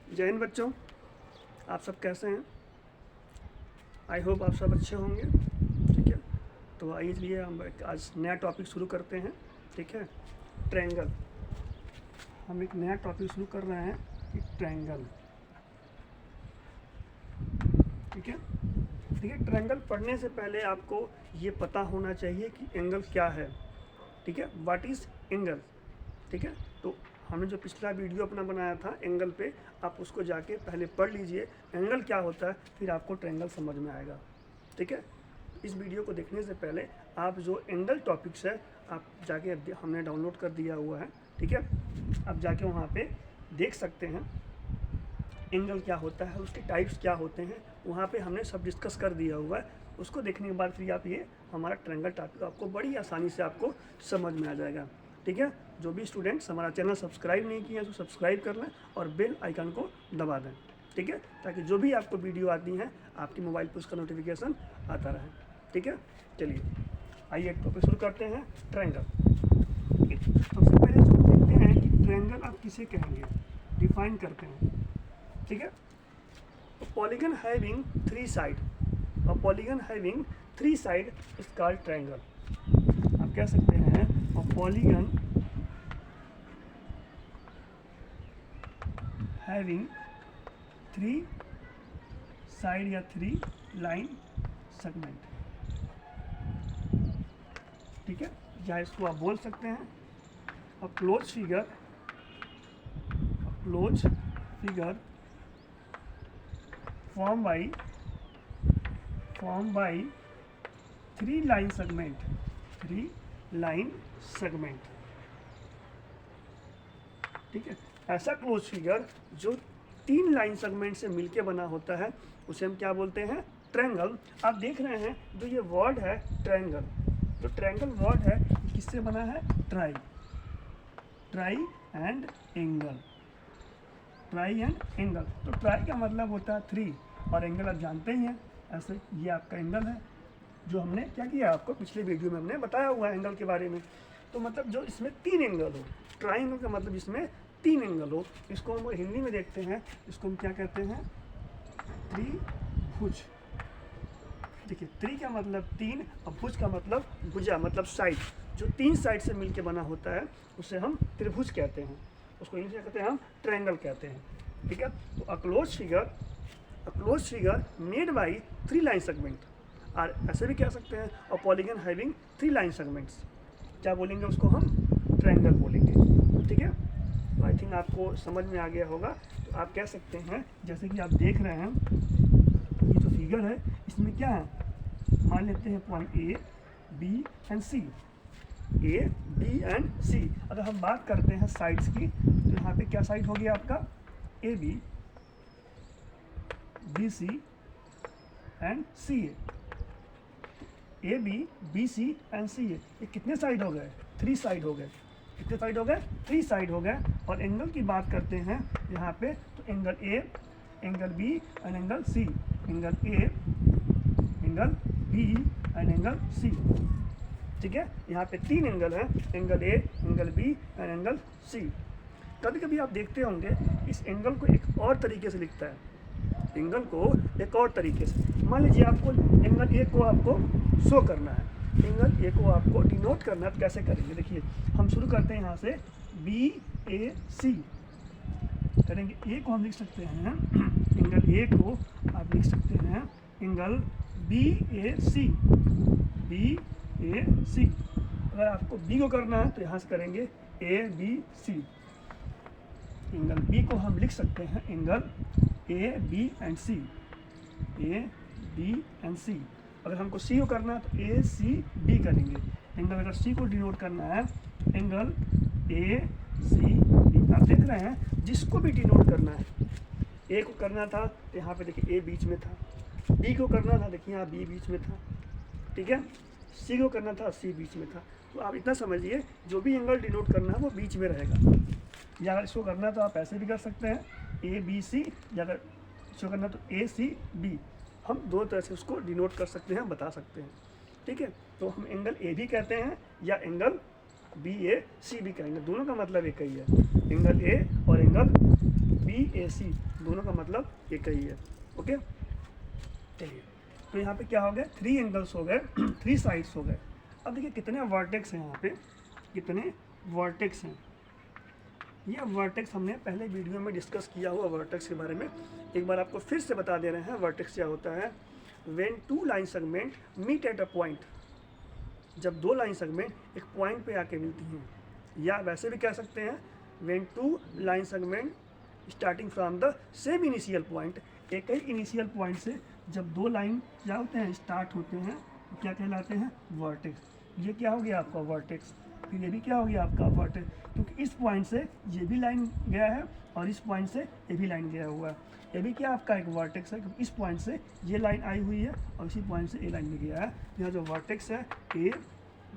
जय हिंद बच्चों, आप सब कैसे हैं? आई होप आप सब अच्छे होंगे। ठीक है, तो आइए लिए हम आज नया टॉपिक शुरू करते हैं। ठीक है, ट्रायंगल। हम एक नया टॉपिक शुरू कर रहे हैं कि ट्रायंगल। ठीक है, देखिए ट्रायंगल पढ़ने से पहले आपको ये पता होना चाहिए कि एंगल क्या है। ठीक है, व्हाट इज़ एंगल। ठीक है, तो हमने जो पिछला वीडियो अपना बनाया था एंगल पे, आप उसको जाके पहले पढ़ लीजिए एंगल क्या होता है, फिर आपको ट्रायंगल समझ में आएगा। ठीक है, इस वीडियो को देखने से पहले आप जो एंगल टॉपिक्स है आप जाके हमने डाउनलोड कर दिया हुआ है। ठीक है, आप जाके वहाँ पे देख सकते हैं एंगल क्या होता है, उसके टाइप्स क्या होते हैं, वहाँ पे हमने सब डिस्कस कर दिया हुआ है। उसको देखने के बाद फिर आप ये हमारा ट्रायंगल टॉपिक आपको बड़ी आसानी से आपको समझ में आ जाएगा। ठीक है, जो भी स्टूडेंट्स हमारा चैनल सब्सक्राइब नहीं किया तो सब्सक्राइब कर लें और बेल आइकन को दबा दें। ठीक है, ताकि जो भी आपको वीडियो आती हैं आपकी मोबाइल पर उसका नोटिफिकेशन आता रहे। ठीक है, चलिए आइए टॉपिक शुरू करते हैं ट्रायंगल। सबसे पहले जो देखते हैं कि ट्रायंगल आप किसे कहेंगे, डिफाइन करते हैं। ठीक है, पॉलीगन हैविंग थ्री साइड, और polygon having three side is called triangle. आप कह सकते हैं पॉलीगन हैविंग थ्री साइड या थ्री लाइन सेगमेंट। ठीक है, या इसको आप बोल सकते हैं a close figure formed by three line segment। ठीक है, ऐसा क्लोज फिगर जो तीन लाइन सेगमेंट से मिलके बना होता है उसे हम क्या बोलते हैं, ट्रायंगल। आप देख रहे हैं जो ये वर्ड है ट्रायंगल, जो ट्रायंगल वर्ड है किससे बना है, try and angle. Try and angle, तो ट्राई का मतलब होता है थ्री और एंगल आप जानते ही हैं। ऐसे ये आपका एंगल है जो हमने क्या किया, आपको पिछले वीडियो में हमने बताया हुआ है एंगल के बारे में। तो मतलब जो इसमें तीन एंगल हो, ट्रायंगल का मतलब इसमें तीन एंगल हो। इसको हम हिंदी में देखते हैं, इसको हम क्या कहते हैं, त्रिभुज। देखिए त्रि का मतलब तीन और भुज का मतलब भुजा मतलब साइड, जो तीन साइड से मिलके बना होता है उसे हम त्रिभुज कहते हैं। उसको इंग्लिश में कहते हैं हम ट्रायंगल कहते हैं। ठीक है, तो a close figure made by three line segment, और ऐसे भी कह सकते हैं a polygon having three line segments. क्या बोलेंगे उसको हम, ट्रायंगल बोलेंगे। ठीक है, तो आई थिंक आपको समझ में आ गया होगा। तो आप कह सकते हैं जैसे कि आप देख रहे हैं ये जो फिगर है इसमें क्या है, मान लेते हैं point A B and C, A B and C. अगर हम बात करते हैं साइड्स की तो यहाँ पे क्या साइड हो गया आपका, A B B C and C A B C and C A. ये कितने साइड हो गए, थ्री साइड हो गए। कितने साइड हो गए, थ्री साइड हो गए। और एंगल की बात करते हैं यहाँ पे तो angle A, angle B and angle C, angle A, angle B and angle C. ठीक है, यहाँ पे तीन एंगल हैं, angle A, angle B and angle C. कभी कभी आप देखते होंगे इस एंगल को एक और तरीके से लिखता है, एंगल को एक और तरीके से। मान लीजिए आपको एंगल ए को आपको शो करना है, एंगल ए को आपको डिनोट करना है, तो कैसे करेंगे, देखिए हम शुरू करते हैं यहाँ से बी ए सी करेंगे। ए को हम लिख सकते हैं, एंगल ए को आप लिख सकते हैं एंगल बी ए सी, बी ए सी। अगर आपको बी को करना है तो यहाँ से करेंगे A B C. Angle B को हम लिख सकते हैं angle A B and C, A B and C. अगर हमको सी को करना है तो ए सी बी करेंगे। एंगल अगर सी को डिनोट करना है एंगल ए सी बी। आप देख रहे हैं जिसको भी डिनोट करना है, ए को करना था तो यहाँ पे देखिए ए बीच में था, बी को करना था देखिए यहाँ बी बीच में था। ठीक है, सी को करना था सी बीच में था। तो आप इतना समझिए जो भी एंगल डिनोट करना है वो बीच में रहेगा। या अगर इसको करना तो आप ऐसे भी कर सकते हैं ए बी सी, या अगर इसको करना तो ए सी बी। हम दो तरह से उसको डिनोट कर सकते हैं, बता सकते हैं। ठीक है, तो हम एंगल ए भी कहते हैं या एंगल बी ए सी भी कहेंगे, दोनों का मतलब एक ही है। एंगल ए और एंगल BAC दोनों का मतलब एक ही है। ओके, चलिए, तो यहाँ पे क्या हो गया, 3 एंगल्स हो गए, 3 साइड्स हो गए। अब देखिए कितने वर्टेक्स हैं यहाँ पे, कितने वर्टेक्स हैं। ये वर्टेक्स हमने पहले वीडियो में डिस्कस किया हुआ वर्टेक्स के बारे में, एक बार आपको फिर से बता दे रहे हैं। वर्टेक्स क्या होता है, when 2 line segment meet at a point, जब 2 लाइन सेगमेंट एक पॉइंट पे आके मिलती हैं, या वैसे भी कह सकते हैं when 2 line segment starting from the same initial point, एक ही इनिशियल पॉइंट से जब 2 लाइन क्या होते हैं, स्टार्ट होते हैं, तो क्या कहलाते हैं, वर्टेक्स। ये क्या हो गया आपका वर्टेक्स, फिर ये भी क्या हो गया आपका वर्टेक्स, क्योंकि इस पॉइंट से ये भी लाइन गया है और इस पॉइंट से ये भी लाइन गया हुआ है। ये भी क्या आपका एक वर्टेक्स है, क्योंकि इस पॉइंट से ये लाइन आई हुई है और इसी पॉइंट से ये लाइन भी गया है। यहाँ जो वर्टेक्स है A,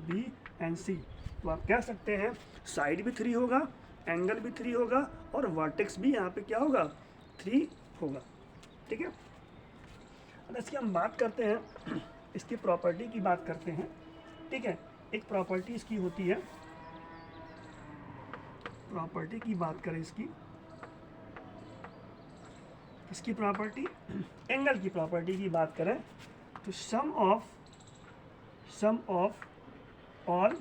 B एंड C, तो आप कह सकते हैं साइड भी 3 होगा, एंगल भी 3 होगा और वर्टेक्स भी यहाँ पे क्या होगा, 3 होगा। ठीक है, अब इसकी हम बात करते हैं, इसकी प्रॉपर्टी की बात करते हैं। ठीक है, एक प्रॉपर्टी इसकी होती है, प्रॉपर्टी की बात करें इसकी प्रॉपर्टी, एंगल की प्रॉपर्टी की बात करें तो sum of all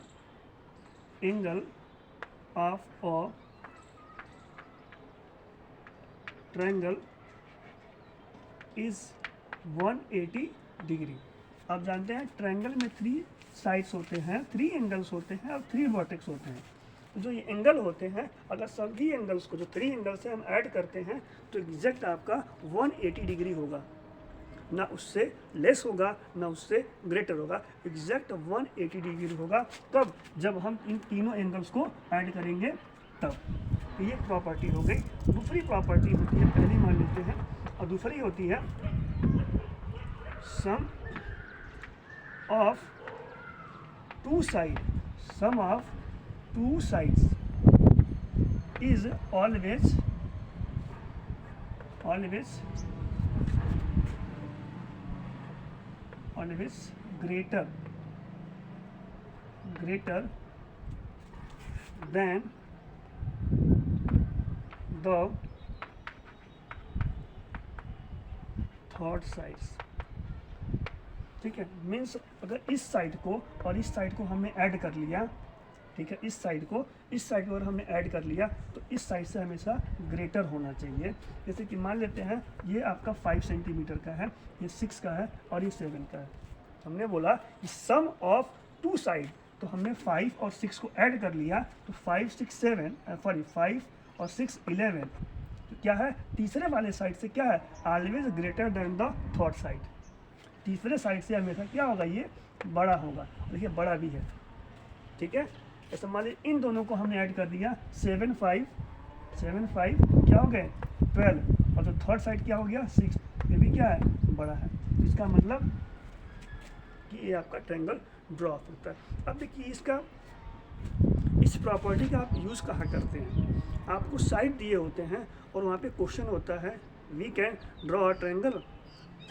angle of a triangle is 180 degree. आप जानते हैं ट्रायंगल में 3 साइड्स होते हैं, 3 एंगल्स होते हैं और 3 वर्टेक्स होते हैं। तो जो ये एंगल होते हैं, अगर सभी एंगल्स को, जो 3 एंगल से हम ऐड करते हैं, तो एग्जैक्ट आपका 180 डिग्री होगा, ना उससे लेस होगा ना उससे ग्रेटर होगा, एग्जैक्ट 180 डिग्री होगा। कब, जब हम इन तीनों एंगल्स को ऐड करेंगे तब। तो ये प्रॉपर्टी हो गई। दूसरी प्रॉपर्टी होती है, पहली मान लेते हैं, और दूसरी होती है sum of 2 side, sum of 2 sides is always greater than the third sides। ठीक है, मीन्स अगर इस साइड को और इस साइड को हमने ऐड कर लिया, ठीक है, इस साइड को अगर हमने ऐड कर लिया तो इस साइड से हमेशा ग्रेटर होना चाहिए। जैसे कि मान लेते हैं ये आपका 5 सेंटीमीटर का है, ये 6 का है और ये 7 का है। हमने बोला कि सम ऑफ 2 साइड, तो हमने 5 और 6 को ऐड कर लिया, तो 5 और 6 11। तो क्या है, तीसरे वाले साइड से क्या है, always greater than the third side. तीसरे साइड से हमेशा क्या होगा, ये बड़ा होगा। देखिए बड़ा भी है। ठीक है, ऐसा मान लीजिए इन दोनों को हमने ऐड कर दिया, 7 5 क्या हो गए 12, और जो थर्ड साइड क्या हो गया 6, ये भी क्या है, बड़ा है। तो इसका मतलब कि ये आपका ट्रायंगल ड्रॉ होता है। अब देखिए इस प्रॉपर्टी का आप यूज़ कहाँ करते हैं, आपको साइड दिए होते हैं और वहाँ पे क्वेश्चन होता है we can draw a triangle,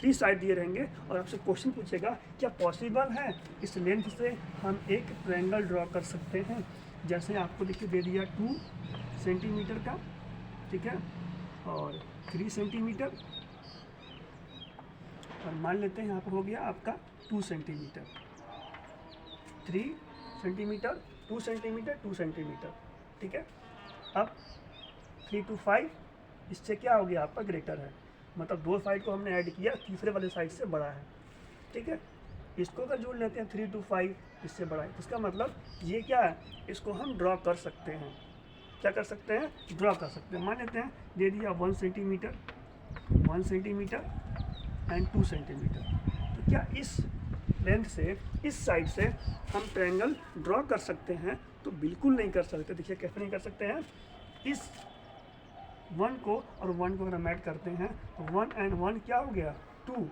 3 side दिए रहेंगे और आपसे क्वेश्चन पूछेगा क्या पॉसिबल है इस लेंथ से हम एक ट्रायंगल ड्रॉ कर सकते हैं। जैसे आपको देखिए दे दिया 2 सेंटीमीटर का, ठीक है, और 3 सेंटीमीटर, और मान लेते हैं यहाँ पर हो गया आपका 2 सेंटीमीटर, 3 सेंटीमीटर, 2 सेंटीमीटर, 2 सेंटीमीटर। ठीक है, अब 3 to 5 इससे क्या हो गया आपका ग्रेटर है, मतलब 2 साइड को हमने ऐड किया, तीसरे वाले साइड से बड़ा है। ठीक है, इसको अगर जोड़ लेते हैं 3 to 5 इससे बड़ा है, इसका मतलब ये क्या है, इसको हम ड्रॉ कर सकते हैं। क्या कर सकते हैं, ड्रॉ कर सकते हैं। मान लेते हैं दे दिया 1 सेंटीमीटर, 1 सेंटीमीटर एंड 2 सेंटीमीटर। तो क्या इस लेंथ से, इस साइड से हम ट्रायंगल ड्रॉ कर सकते हैं? तो बिल्कुल नहीं कर सकते। देखिए कैसे नहीं कर सकते हैं, इस 1 को और 1 को अगर हम ऐड करते हैं तो 1 and 1 क्या हो गया 2,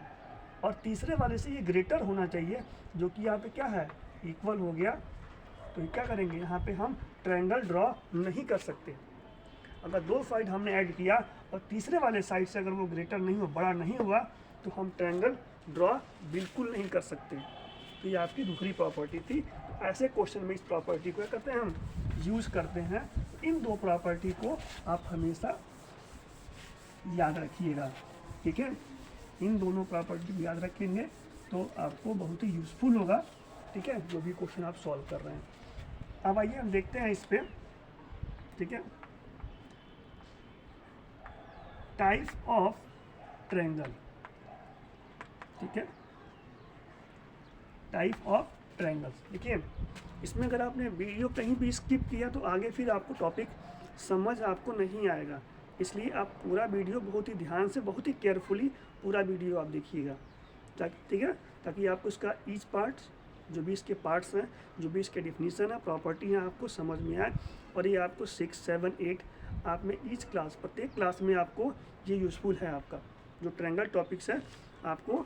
और तीसरे वाले से ये ग्रेटर होना चाहिए, जो कि यहाँ पे क्या है इक्वल हो गया। तो क्या करेंगे, यहाँ पे हम ट्रायंगल ड्रॉ नहीं कर सकते। अगर 2 साइड हमने ऐड किया और तीसरे वाले साइड से अगर वो ग्रेटर नहीं हुआ, बड़ा नहीं हुआ, तो हम ट्रायंगल ड्रॉ बिल्कुल नहीं कर सकते। तो ये आपकी दूसरी प्रॉपर्टी थी। तो ऐसे क्वेश्चन में इस प्रॉपर्टी को क्या करते हैं, हम यूज़ करते हैं। इन 2 प्रॉपर्टी को आप हमेशा याद रखिएगा, ठीक है। इन दोनों प्रॉपर्टी को याद रखेंगे तो आपको बहुत ही यूज़फुल होगा, ठीक है, जो भी क्वेश्चन आप सॉल्व कर रहे हैं। अब आइए हम देखते हैं इस पे, ठीक है, टाइप ऑफ ट्रायंगल, ठीक है, टाइप ऑफ ट्रायंगल्स। देखिए इसमें अगर आपने वीडियो कहीं भी स्किप किया तो आगे फिर आपको टॉपिक समझ आपको नहीं आएगा, इसलिए आप पूरा वीडियो बहुत ही ध्यान से, बहुत ही केयरफुली पूरा वीडियो आप देखिएगा, ठीक है, ताकि आपको इसका ईच पार्ट, जो भी इसके पार्ट्स हैं, जो भी इसके डिफिनीसन है, प्रॉपर्टी हैं, आपको समझ में आए। और ये आपको 6, 7, 8 आप में ईच क्लास, प्रत्येक क्लास में आपको ये यूज़फुल है। आपका जो ट्रायंगल टॉपिक्स है आपको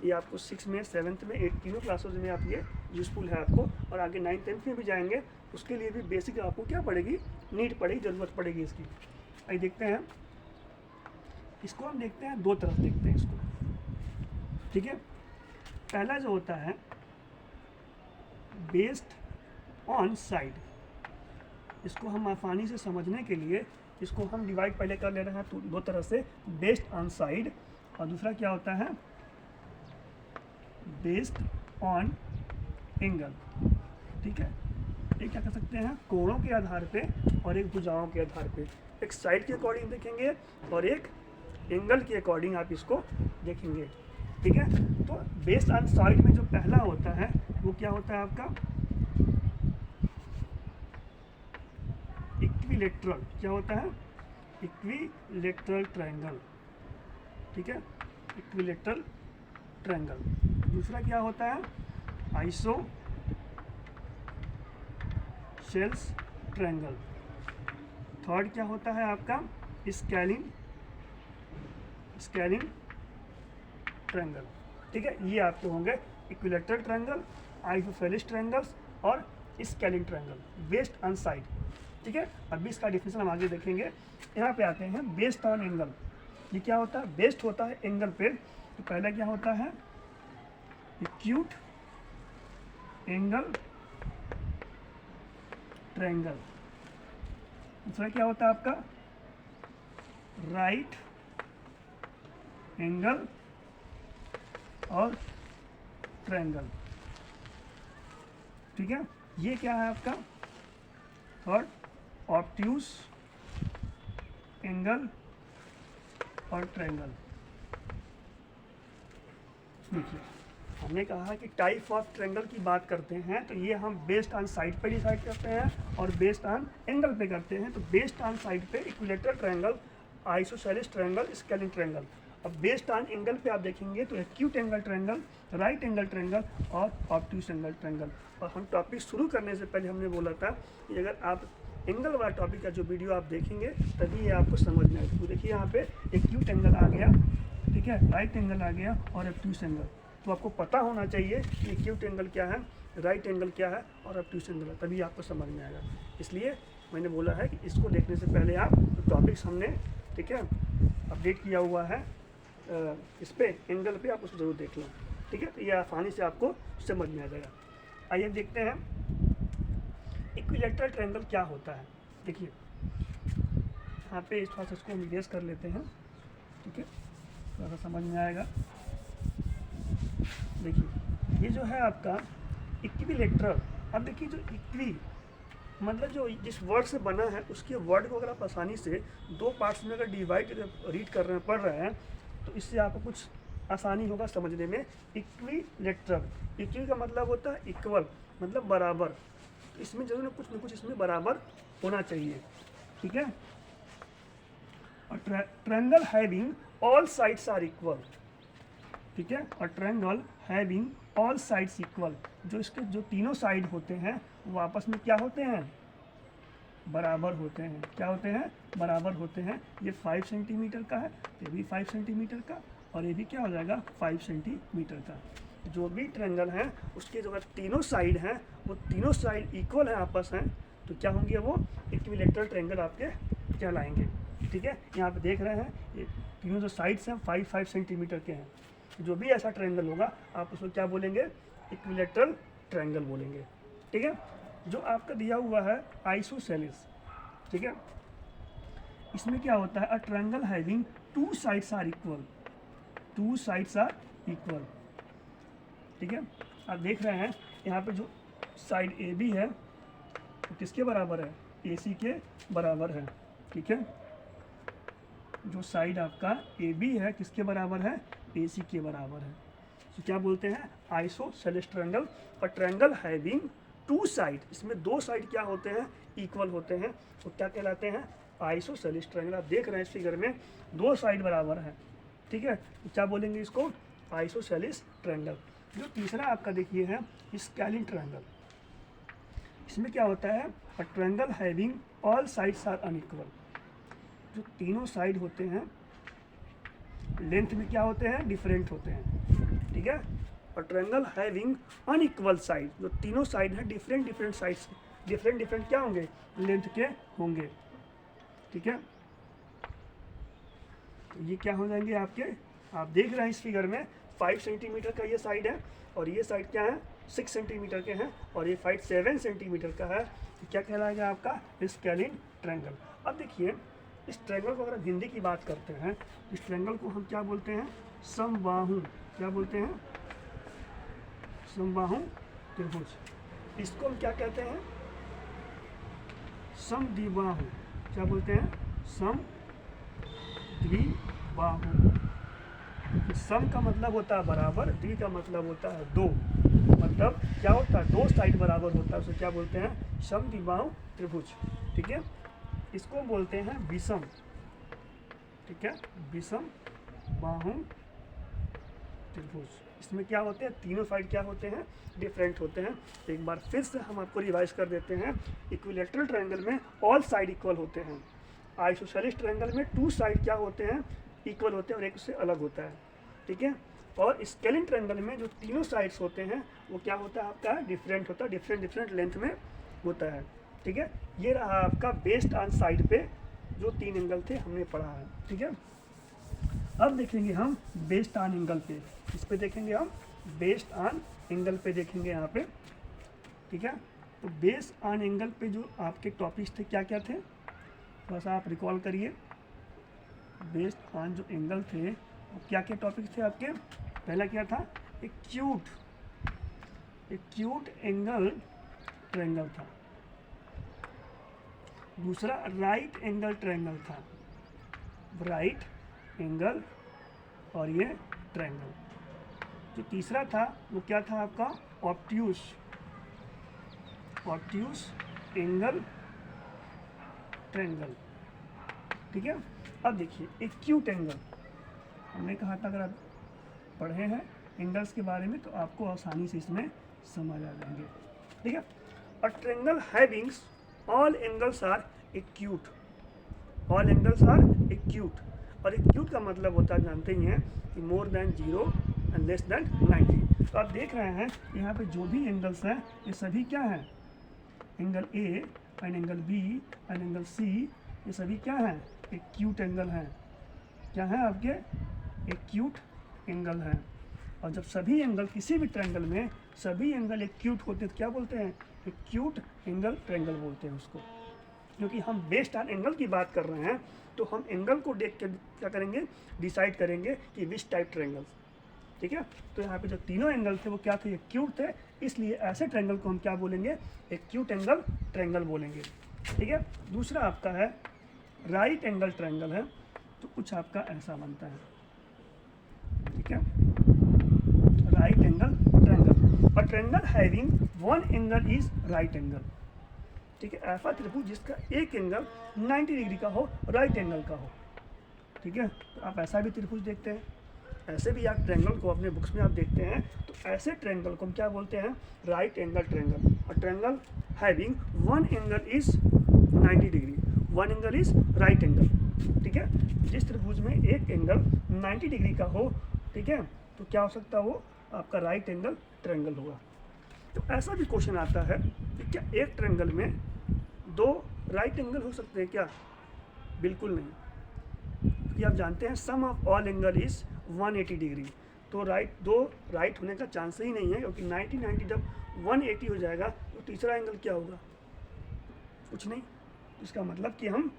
ये आपको 6 में, 7th में, 8 तीनों क्लासेस में आप ये यूज़फुल है आपको। और आगे 9th 10th में भी जाएंगे उसके लिए भी बेसिक आपको क्या पड़ेगी, नीड पड़ेगी, ज़रूरत पड़ेगी इसकी। आइए देखते हैं इसको, हम देखते हैं दो तरफ देखते हैं इसको, ठीक है। पहला जो होता है बेस्ड ऑन साइड, इसको हम आसानी से समझने के लिए इसको हम डिवाइड पहले कर ले रहे हैं तो दो तरह से, बेस्ड ऑन साइड, और दूसरा क्या होता है बेस्ड ऑन एंगल, ठीक है। एक क्या कर सकते हैं, कोणों के आधार पे और एक भुजाओं के आधार पे, एक साइड के अकॉर्डिंग देखेंगे और एक एंगल के अकॉर्डिंग आप इसको देखेंगे, ठीक है। तो बेस्ड ऑन साइड में जो पहला होता है वो क्या होता है आपका इक्विलेटरल, क्या होता है इक्विलेटरल ट्रायंगल, ठीक है, इक्विलेटरल ट्रायंगल। दूसरा क्या होता है आइसोसेल्स ट्रायंगल। थर्ड क्या होता है आपका स्केलिंग ट्रायंगल, ठीक है। ये आपके होंगे इक्विलेटरल ट्रायंगल, आइसोसेल्स ट्रायंगल्स और scaling triangle based on side, ठीक है। अभी इसका डिफिनेशन हम आगे देखेंगे। यहाँ पे आते हैं बेस्ड ऑन एंगल। ये क्या होता है, बेस्ड होता है एंगल पे। तो पहला क्या होता है एक्यूट एंगल ट्रायंगल। दूसरा क्या होता है आपका राइट एंगल और ट्रायंगल, ठीक है। ये क्या है आपका थर्ड ऑब्ट्यूज एंगल और ट्रायंगल। देखिए हमने कहा कि टाइप ऑफ ट्रायंगल की बात करते हैं तो ये हम बेस्ड ऑन साइड पे डिसाइड करते हैं और बेस्ड ऑन एंगल पे करते हैं। तो बेस्ड ऑन साइड पे equilateral triangle, isosceles triangle, scaling triangle. अब बेस्ड ऑन एंगल पे आप देखेंगे तो acute angle triangle, right angle triangle और ऑब्ट्यूज एंगल ट्रायंगल। और हम टॉपिक शुरू करने से पहले हमने बोला था कि अगर आप एंगल वाला टॉपिक का जो वीडियो आप देखेंगे तभी ये आपको समझ में आएगा। तो देखिए यहाँ पे एक्यूट एंगल आ गया, ठीक है, राइट एंगल आ गया और ऑब्ट्यूज एंगल। तो आपको पता होना चाहिए कि एक्यूट एंगल क्या है, राइट एंगल क्या है और ऑब्ट्यूज एंगल है, तभी आपको समझ में आएगा। इसलिए मैंने बोला है कि इसको देखने से पहले आप टॉपिक्स हमने, ठीक है, अपडेट किया हुआ है इस पे एंगल पे, आप उसको जरूर देख लें, ठीक है। तो ये आसानी से आपको समझ में आ जाएगा। आइए देखते हैं इक्विलेटरल ट्रायंगल क्या होता है। देखिए यहाँ पे थोड़ा सा इसको इरेज कर लेते हैं, ठीक है, थोड़ा सा समझ में आएगा। देखिए ये जो है आपका इक्विलेटरल। अब देखिए जो इक्वी मतलब जो जिस वर्ड से बना है उसके वर्ड को अगर आप आसानी से दो पार्ट्स में अगर डिवाइड रीड कर रहे हैं, पढ़ रहे हैं, तो इससे आपको कुछ आसानी होगा समझने में। इक्विलेटरल, इक्वी का मतलब होता है इक्वल, मतलब बराबर। तो इसमें जरूर न कुछ इसमें बराबर होना चाहिए, ठीक है। और triangle having all sides are equal, ठीक है। और triangle having all sides equal, जो इसके जो तीनों साइड होते हैं वो आपस में क्या होते हैं, बराबर होते हैं। क्या होते हैं, बराबर होते हैं। ये 5 सेंटीमीटर का है, ये भी 5 सेंटीमीटर का, और ये भी क्या हो जाएगा 5 सेंटीमीटर का। जो भी ट्रायंगल है उसके जो तीनों साइड हैं वो तीनों साइड इक्वल है आपस हैं, तो क्या होंगे वो इक्विलेटरल ट्रायंगल आपके कहलाएंगे, ठीक है। यहाँ पे देख रहे हैं ये तीनों जो साइड्स हैं 5-5 सेंटीमीटर के हैं। जो भी ऐसा ट्रायंगल होगा आप उसको क्या बोलेंगे, इक्विलेटरल ट्रायंगल बोलेंगे, ठीक है। जो आपका दिया हुआ है आइसोसेलेस, ठीक है, इसमें क्या होता है, a triangle having two sides are equal, two sides are equal. ठीक है, आप देख रहे हैं यहाँ पे जो साइड ए बी है वो किसके बराबर है, ए सी के बराबर है। ठीक है, जो साइड आपका ए बी है किसके बराबर है, ए सी के बराबर है। तो क्या बोलते हैं, आइसोसेलेस ट्रायंगल। और ट्रायंगल हैविंग टू साइड, इसमें दो साइड क्या होते हैं, इक्वल होते हैं, तो क्या कहलाते हैं, आइसोसेलेस ट्रायंगल। आप देख रहे हैं इस फिगर में दो साइड बराबर है। ठीक है, तो क्या बोलेंगे इसको, आइसोसेलेस ट्रायंगल। जो तीसरा आपका देखिए है स्केलिन ट्रायंगल। इसमें क्या होता है, a triangle having all sides are unequal. जो तीनों साइड होते हैं लेंथ में क्या होते हैं, डिफरेंट होते हैं। ठीक है, और ट्रायंगल हैविंग अनइक्वल साइड, जो तीनों साइड हैं different different sides, different different क्या होंगे, लेंथ के होंगे। ठीक है, तो ये क्या हो जाएंगे आपके, आप देख रहे हैं इस फिगर में 5 सेंटीमीटर का ये साइड है और ये साइड क्या है, 6 सेंटीमीटर के हैं, और ये साइड 7 सेंटीमीटर का है। तो क्या कहलाएगा आपका, स्केलिन ट्रायंगल। अब देखिए इस ट्रायंगल को अगर हम हिंदी की बात करते हैं, इस ट्रायंगल को हम क्या बोलते हैं, समबाहु। क्या बोलते हैं, समबाहु त्रिभुज। इसको हम क्या कहते हैं, समद्विबाहु। क्या बोलते हैं, समद्विबाहु। सम का मतलब होता है बराबर, द्वि का मतलब होता है दो, मतलब क्या होता है, दो साइड बराबर होता है, उसे क्या बोलते हैं, समद्विबाहु त्रिभुज। ठीक है, इसको बोलते हैं विषम। ठीक है, विषम बाहु त्रिभुज। इसमें क्या होते हैं, तीनों साइड क्या होते हैं, डिफरेंट होते हैं। एक बार फिर से हम आपको रिवाइज कर देते हैं। इक्विलैटरल ट्रायंगल में ऑल साइड इक्वल होते हैं। आइसोसेलेस ट्रायंगल में टू साइड क्या होते हैं, इक्वल होते हैं और एक उससे अलग होता है। ठीक है, और स्केलिन ट्रायंगल में जो तीनों साइड्स होते हैं वो क्या होता है आपका, डिफरेंट होता है, डिफरेंट डिफरेंट लेंथ में होता है। ठीक है, ये रहा आपका बेस्ड ऑन साइड पे जो 3 एंगल थे हमने पढ़ा है। ठीक है, अब देखेंगे हम बेस्ड ऑन एंगल पे, इस पे देखेंगे हम बेस्ड ऑन एंगल पे देखेंगे यहाँ पे। ठीक है, तो बेस्ड ऑन एंगल पे जो आपके टॉपिक्स थे क्या क्या थे, थोड़ा सा आप रिकॉल करिए। बेस्ड ऑन जो एंगल थे वो क्या क्या टॉपिक्स थे आपके, पहला क्या था, एक्यूट एंगल ट्रायंगल था। दूसरा राइट एंगल ट्रायंगल था, राइट एंगल और ये ट्रायंगल। जो तीसरा था वो क्या था आपका, ऑब्ट्यूस एंगल ट्रायंगल। ठीक है, अब देखिए एक्यूट एंगल, हमने कहा था अगर आप पढ़े हैं एंगल्स के बारे में तो आपको आसानी से इसमें समझ आ जाएंगे। ठीक है, और triangle havings all angles are acute, all angles are acute. और एक्यूट का मतलब होता है जानते ही हैं कि more than 0 and less than 90। तो आप देख रहे हैं यहाँ पे जो भी एंगल्स हैं ये सभी क्या हैं, angle A and angle B and angle C, ये सभी क्या हैं, एक्यूट एंगल हैं। क्या है आपके, एक्यूट एंगल हैं। और जब सभी एंगल किसी भी ट्रायंगल में सभी एंगल एक्यूट होते हैं तो क्या बोलते हैं, एक्यूट एंगल ट्रायंगल बोलते हैं उसको। क्योंकि हम बेस्ड ऑन एंगल की बात कर रहे हैं तो हम एंगल को देख के क्या करेंगे, डिसाइड करेंगे कि विच टाइप ट्रायंगल। ठीक है, तो यहाँ पे जो तीनों एंगल थे वो क्या थे, एक्यूट थे, इसलिए ऐसे ट्रायंगल को हम क्या बोलेंगे, एक्यूट एंगल ट्रायंगल बोलेंगे। ठीक है, दूसरा आपका है राइट एंगल ट्रायंगल है, तो कुछ आपका ऐसा बनता है। ठीक है, राइट एंगल ट्रायंगल, और triangle having one angle is right angle. ठीक है, ऐसा त्रिभुज जिसका एक एंगल 90 डिग्री का हो, राइट एंगल का हो। ठीक है, तो आप ऐसा भी त्रिभुज देखते हैं, ऐसे भी आप ट्रायंगल को अपने बुक्स में आप देखते हैं, तो ऐसे ट्रायंगल को हम क्या बोलते हैं, राइट एंगल ट्रायंगल। और triangle having one angle is 90 degree, one angle is right angle. ठीक है, जिस त्रिभुज में एक एंगल 90 डिग्री का हो, ठीक है, तो क्या हो सकता है, वो आपका राइट एंगल ट्रायंगल होगा। तो ऐसा भी क्वेश्चन आता है कि क्या एक ट्रायंगल में दो राइट एंगल हो सकते हैं क्या, बिल्कुल नहीं, क्योंकि आप जानते हैं sum of all angle is 180 degree. तो दो राइट होने का चांस ही नहीं है, क्योंकि 90 जब 180 हो जाएगा तो तीसरा एंगल क्या होगा, कुछ नहीं। इसका मतलब कि हम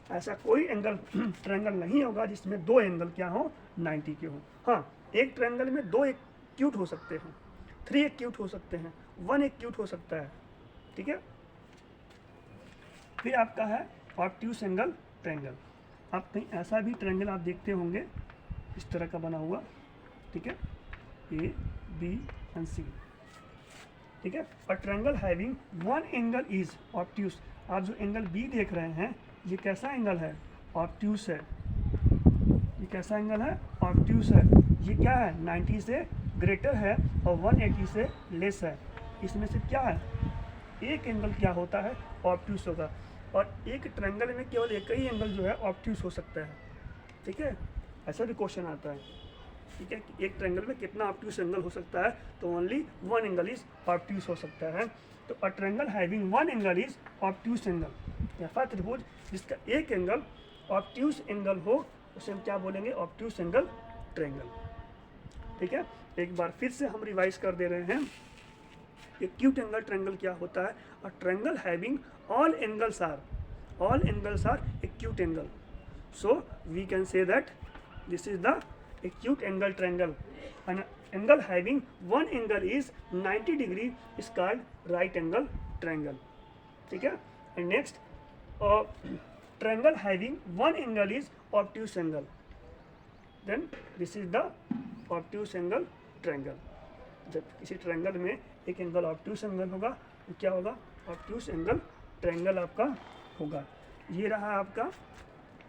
ऐसा कोई एंगल ट्रायंगल नहीं होगा जिसमें दो एंगल क्या हो 90 के हो। हाँ, एक ट्रायंगल में दो एक्यूट हो सकते हैं, 3 एक्यूट हो सकते हैं, 1 एक्यूट हो सकता है, ठीक है। फिर आपका है ऑब्ट्यूस एंगल ट्रायंगल। आप कहीं ऐसा भी ट्रायंगल आप देखते होंगे इस तरह का बना हुआ, ठीक है, ए बी एंड सी, ठीक है। और triangle having one angle is obtuse. आप जो एंगल बी देख रहे हैं ये कैसा एंगल है, ऑब्ट्यूस है। ये कैसा एंगल है, ऑब्ट्यूस है। ये क्या है, 90 से ग्रेटर है और 180 से लेस है। इसमें से क्या है, एक एंगल क्या होता है, ऑब्ट्यूस होगा। और एक ट्रायंगल में केवल एक ही एंगल जो है ऑब्ट्यूस हो सकता है, ठीक है। ऐसा भी क्वेश्चन आता है, ठीक है, कि एक ट्रायंगल में कितना ऑब्ट्यूस एंगल हो सकता है, तो only one angle is obtuse हो सकता है। तो अ triangle having one angle is obtuse angle. ऐसा त्रिभुज जिसका एक एंगल ऑब्ट्यूस एंगल हो उसे हम क्या बोलेंगे, ऑब्ट्यूस एंगल ट्रायंगल, ठीक है। एक बार फिर से हम रिवाइज कर दे रहे हैं। एक्यूट एंगल ट्रायंगल क्या होता है, a triangle having all angles are acute angle. So we can say that this is the acute angle triangle. An angle having one angle is 90 degree is called right angle triangle, ठीक है। And next triangle having one angle is obtuse angle, then this is the obtuse angle triangle. जब किसी triangle में एक angle obtuse angle होगा तो क्या होगा, ऑब्ट्यूस एंगल ट्रायंगल आपका होगा। ये रहा आपका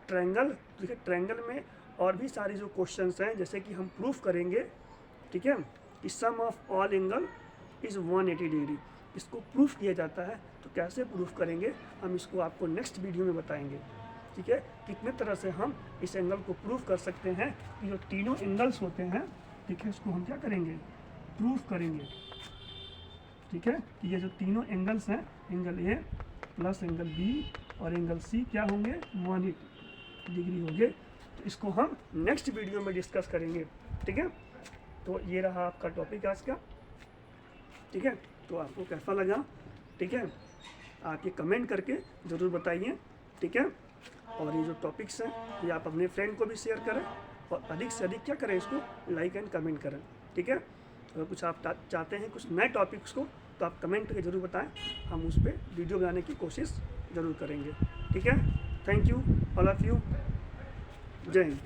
ट्रायंगल। देखिए ट्रायंगल में और भी सारे जो क्वेश्चंस हैं जैसे कि हम प्रूफ करेंगे, ठीक है, कि sum of all angle is 180 degree. इसको प्रूफ किया जाता है, तो कैसे प्रूफ करेंगे हम इसको आपको नेक्स्ट वीडियो में बताएंगे, ठीक है। कितने तरह से हम इस एंगल को प्रूफ कर सकते हैं कि जो तीनों एंगल्स होते हैं, ठीक है, इसको हम क्या करेंगे, प्रूफ करेंगे, ठीक है। कि ये जो तीनों एंगल्स हैं, angle A plus angle B और एंगल सी क्या होंगे, 180 डिग्री होंगे। तो इसको हम नेक्स्ट वीडियो में डिस्कस करेंगे, ठीक है। तो ये रहा आपका टॉपिक आज का, ठीक है। तो आपको कैसा लगा, ठीक है, आप ये कमेंट करके ज़रूर बताइए, ठीक है। और ये जो टॉपिक्स हैं ये आप अपने फ्रेंड को भी शेयर करें और अधिक से अधिक क्या करें, इसको लाइक एंड कमेंट करें, ठीक है। अगर कुछ आप चाहते हैं कुछ नए टॉपिक्स को तो आप कमेंट करके ज़रूर बताएं, हम उस पर वीडियो बनाने की कोशिश ज़रूर करेंगे, ठीक है। Thank you all of you, जय हिंद।